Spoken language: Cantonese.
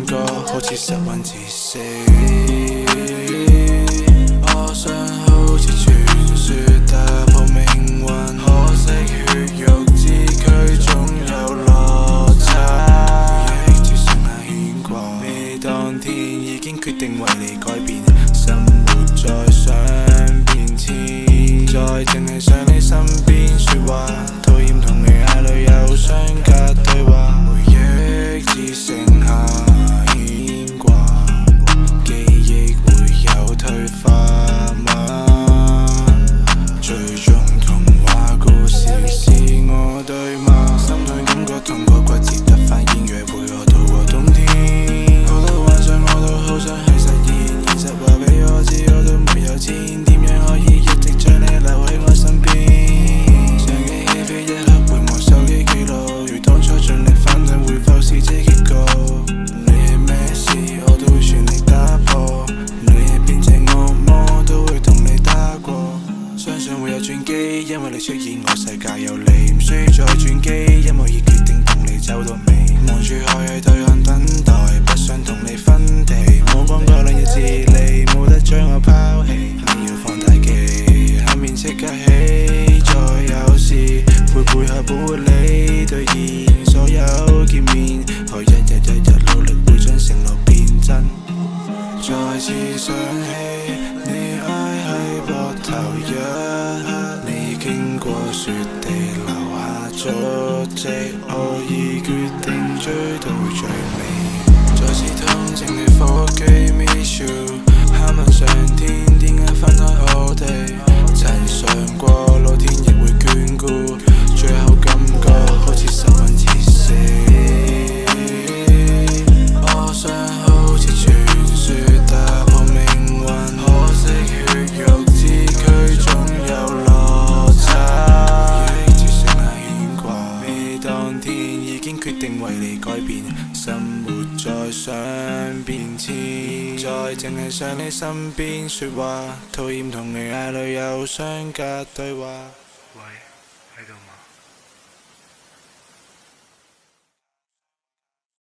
覺好似失魂自死。我想好似傳說打破命運，可惜血肉之軀總有落差。回憶只剩下牽掛，未當天已經決定為你改變，生活再想變遷，再淨係想你身邊說話，討厭同你眼淚有相隔對話。回憶只剩下牽掛，記憶會有退化嗎？最終童話故事是我對嗎？心痛感覺痛過骨折，得返煙藥陪我度過冬天。好多幻想我都好想去實現，現實話俾我知我都沒有錢，點樣可以一直將你留喺我身邊？相機起飛一刻回望手機記錄，如當初盡力反正會否是這結局？你係咩事我都會全力打破，你係變成惡魔都會同你打過。相信會有轉機，因為你出現我世界有你，唔需要再轉機，因為已決定同你走到尾。望住海去對岸等待，不想同你分地，冇講過兩日自離，冇得將我拋棄。你要放大鏡，下面即刻起，再有事會配合保護你，兌現所有見面，可日努力會將承諾變真。再次想起你挨喺膊頭一刻，你經過雪地留下足跡，我已決定追到最尾。再次通情你 forgive me you， 喊問上天點解分開我哋？曾想過老天亦會眷顧，最後感覺好似失魂自死。我想好似傳說打破命運，可惜血肉之軀總有落差。回憶只剩下牽掛，未當天已經決定為你改變，生活再想變遷，再淨係想你身邊說話，討厭同你眼淚有相隔對話。